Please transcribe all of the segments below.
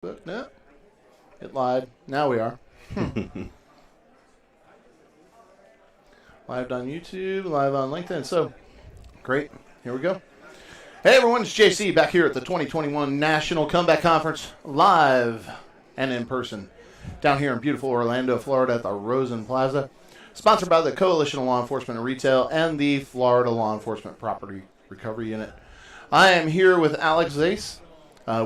But no, it lied. Now we are. Live on YouTube, live on LinkedIn. So, great. Here we go. Hey, everyone. It's JC back here at the 2021 National Comeback Conference, live and in person, down here in beautiful Orlando, Florida at the Rosen Plaza. Sponsored by the Coalition of Law Enforcement and Retail and the Florida Law Enforcement Property Recovery Unit. I am here with Alex Zace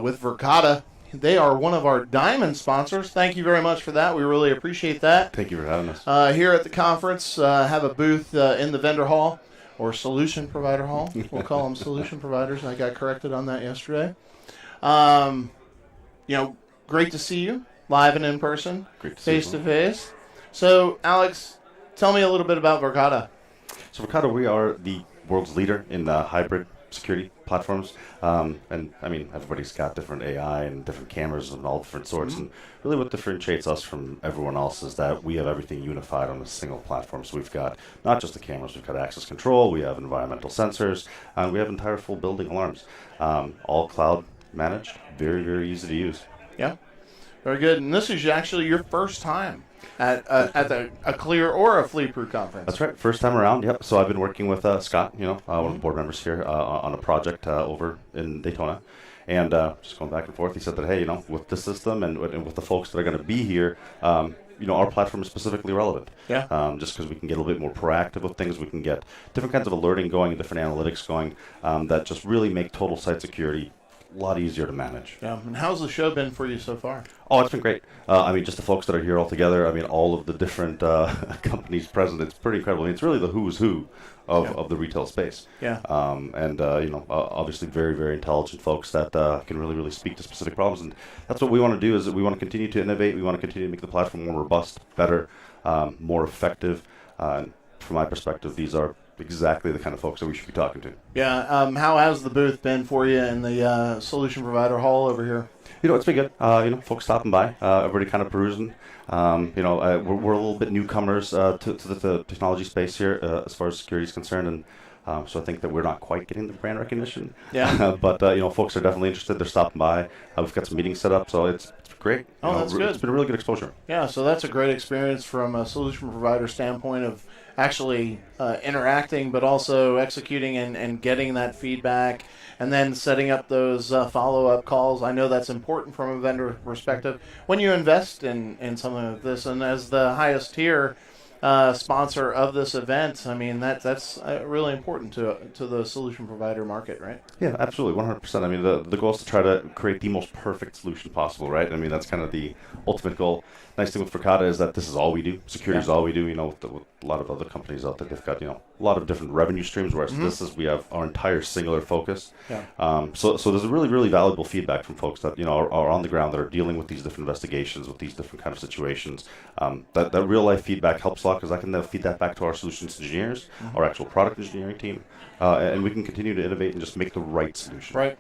with Verkada. They are one of our diamond sponsors. Thank you very much for that. We really appreciate that. Thank you for having us. Here at the conference, have a booth in the vendor hall or solution provider hall. We'll call them solution providers. I got corrected on that yesterday. Great to see you live and in person, face to face. So, Alex, tell me a little bit about Verkada. So, Verkada, we are the world's leader in hybrid security platforms. And I mean, everybody's got different AI and different cameras and all different sorts. And really what differentiates us from everyone else is that we have everything unified on a single platform. So we've got not just the cameras, we've got access control, we have environmental sensors, and we have entire full building alarms. All cloud managed, very, very easy to use. Yeah, very good. And this is actually your first time at a Clear or a FLEPRU conference. That's right, first time around. Yep. So I've been working with Scott, one of the board members here, on a project over in Daytona, and just going back and forth. He said that, hey, with the system and with the folks that are going to be here, our platform is specifically relevant. Yeah. Just because we can get a little bit more proactive with things, we can get different kinds of alerting going, and different analytics going that just really make total site security a lot easier to manage. Yeah. And how's the show been for you so far? Oh, it's been great. Just the folks that are here all together. All of the different companies present. It's pretty incredible. It's really the who's who of the retail space. Yeah. Obviously very, very intelligent folks that can really, really speak to specific problems. And that's what we want to do, is that we want to continue to innovate. We want to continue to make the platform more robust, better, more effective. From my perspective, these are exactly the kind of folks that we should be talking to. Yeah. How has the booth been for you in the solution provider hall over here? It's been good. Folks stopping by, everybody kind of perusing. We're a little bit newcomers to the technology space here as far as security is concerned, and so I think that we're not quite getting the brand recognition. Yeah. But folks are definitely interested. They're stopping by. We've got some meetings set up, so it's great. That's good. It's been a really good exposure. Yeah, so that's a great experience from a solution provider standpoint of actually interacting, but also executing and getting that feedback, and then setting up those follow-up calls. I know that's important from a vendor perspective when you invest in something like this. And as the highest tier sponsor of this event, that's really important to the solution provider market, right? Yeah, absolutely, 100%. The goal is to try to create the most perfect solution possible, right? That's kind of the ultimate goal. Nice thing with Verkada is that this is all we do. Security is all we do. With a lot of other companies out there, they've got a lot of different revenue streams, whereas we have our entire singular focus. Yeah. So there's a really, really valuable feedback from folks that are on the ground, that are dealing with these different investigations, with these different kind of situations. That real life feedback helps a lot, because I can then feed that back to our solutions engineers, our actual product engineering team, and we can continue to innovate and just make the right solution. Right.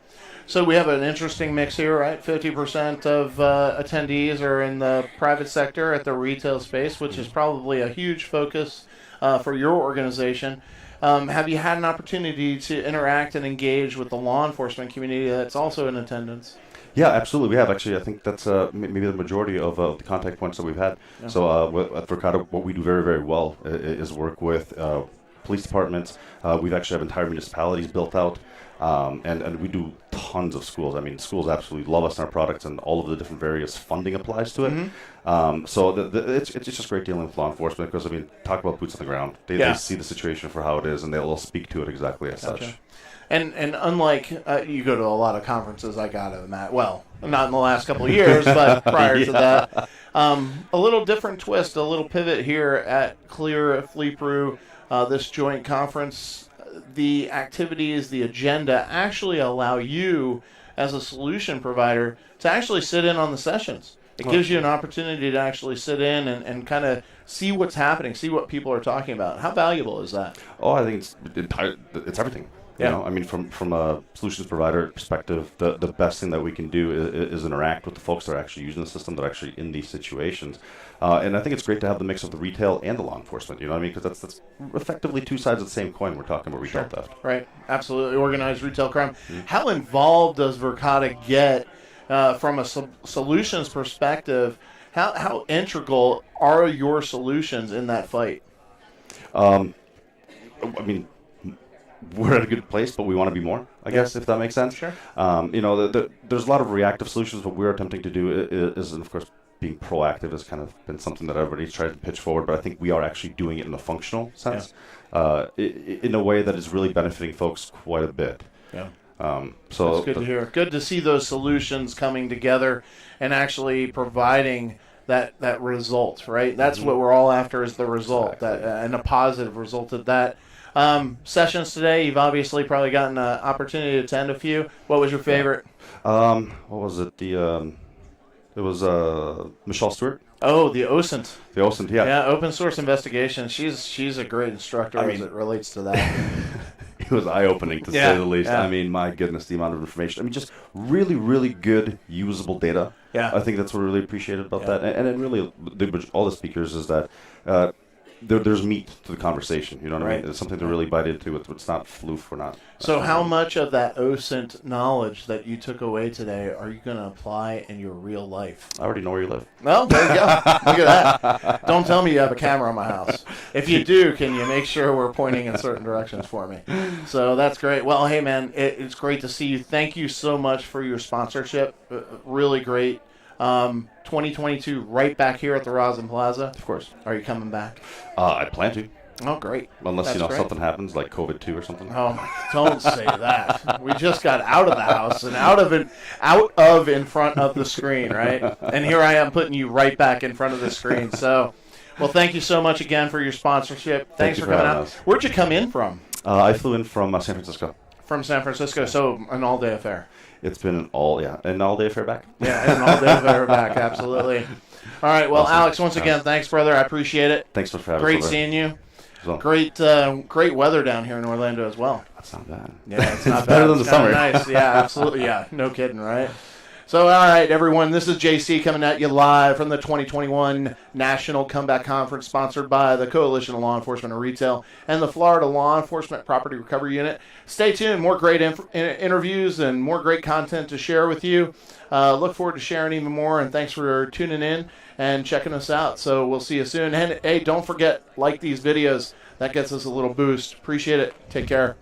So we have an interesting mix here, right? 50% of attendees are in the private sector at the retail space, which is probably a huge focus for your organization. Have you had an opportunity to interact and engage with the law enforcement community that's also in attendance? Yeah, absolutely. We have, actually. I think that's maybe the majority of the contact points that we've had. Yeah. So at Verkada, what we do very, very well is work with police departments. We've actually have entire municipalities built out. And we do tons of schools. Schools absolutely love us and our products, and all of the different various funding applies to it. It's just great dealing with law enforcement, because, talk about boots on the ground. They see the situation for how it is, and they'll speak to it exactly as such. And unlike, you go to a lot of conferences, I got to imagine, well, not in the last couple of years, but prior to that, a little different twist, a little pivot here at Clear FLEPRU, this joint conference. The activities, the agenda actually allow you as a solution provider to actually sit in on the sessions. It gives you an opportunity to actually sit in and kind of see what's happening, see what people are talking about. How valuable is that? Oh, I think it's everything. Yeah. From a solutions provider perspective, the best thing that we can do is interact with the folks that are actually using the system, that are actually in these situations. And I think it's great to have the mix of the retail and the law enforcement, because that's effectively two sides of the same coin. We're talking about retail theft. Right, absolutely. Organized retail crime. How involved does Verkada get from a solutions perspective, how integral are your solutions in that fight? I mean, we're at a good place, but we want to be more, I guess, if that makes sense. Sure. There's a lot of reactive solutions. What we're attempting to do is, of course, being proactive has kind of been something that everybody's tried to pitch forward, but I think we are actually doing it in a functional sense, in a way that is really benefiting folks quite a bit. Yeah. So that's good to hear. Good to see those solutions coming together and actually providing that result, right? That's what we're all after, is the result, Exactly. and a positive result of that. Sessions today, you've obviously probably gotten an opportunity to attend a few. What was your favorite? What was it? It was Michelle Stewart. Oh, the OSINT. The OSINT, yeah. Yeah, open source investigation. She's a great instructor as it relates to that. It was eye-opening, to say the least. I mean, my goodness, the amount of information. I mean, just really, really good, usable data. Yeah. I think that's what I really appreciated about that. And it really, all the speakers, is that there's meat to the conversation. You know what I mean? It's something to really bite into. It's not floof. We're not. So how much of that OSINT knowledge that you took away today are you going to apply in your real life? I already know where you live. Well, there you go. Look at that. Don't tell me you have a camera on my house. If you do, can you make sure we're pointing in certain directions for me? So that's great. Well, hey, man, it's great to see you. Thank you so much for your sponsorship. Really great. 2022, right back here at the Rosin Plaza. Of course. Are you coming back? I plan to. Oh, great. Unless, That's great. something happens, like COVID-2 or something. Oh, don't say that. We just got out of the house and out of in front of the screen, right? And here I am putting you right back in front of the screen. So, well, thank you so much again for your sponsorship. Thanks for coming out. Us. Where'd you come in from? I flew in from San Francisco. From San Francisco, so an all-day affair. It's been an all-day affair back. Yeah, an all-day affair back, absolutely. All right, well, awesome. Alex, once again, thanks, brother. I appreciate it. Thanks for having me. us. Great seeing you. Well. Great weather down here in Orlando as well. That's not bad. Yeah, it's not it's better than the summer. Nice. Yeah, absolutely. Yeah, no kidding, right? So, all right, everyone, this is JC coming at you live from the 2021 National Comeback Conference, sponsored by the Coalition of Law Enforcement and Retail and the Florida Law Enforcement Property Recovery Unit. Stay tuned. More great interviews and more great content to share with you. Look forward to sharing even more, and thanks for tuning in and checking us out. So we'll see you soon. And, hey, don't forget, like these videos. That gets us a little boost. Appreciate it. Take care.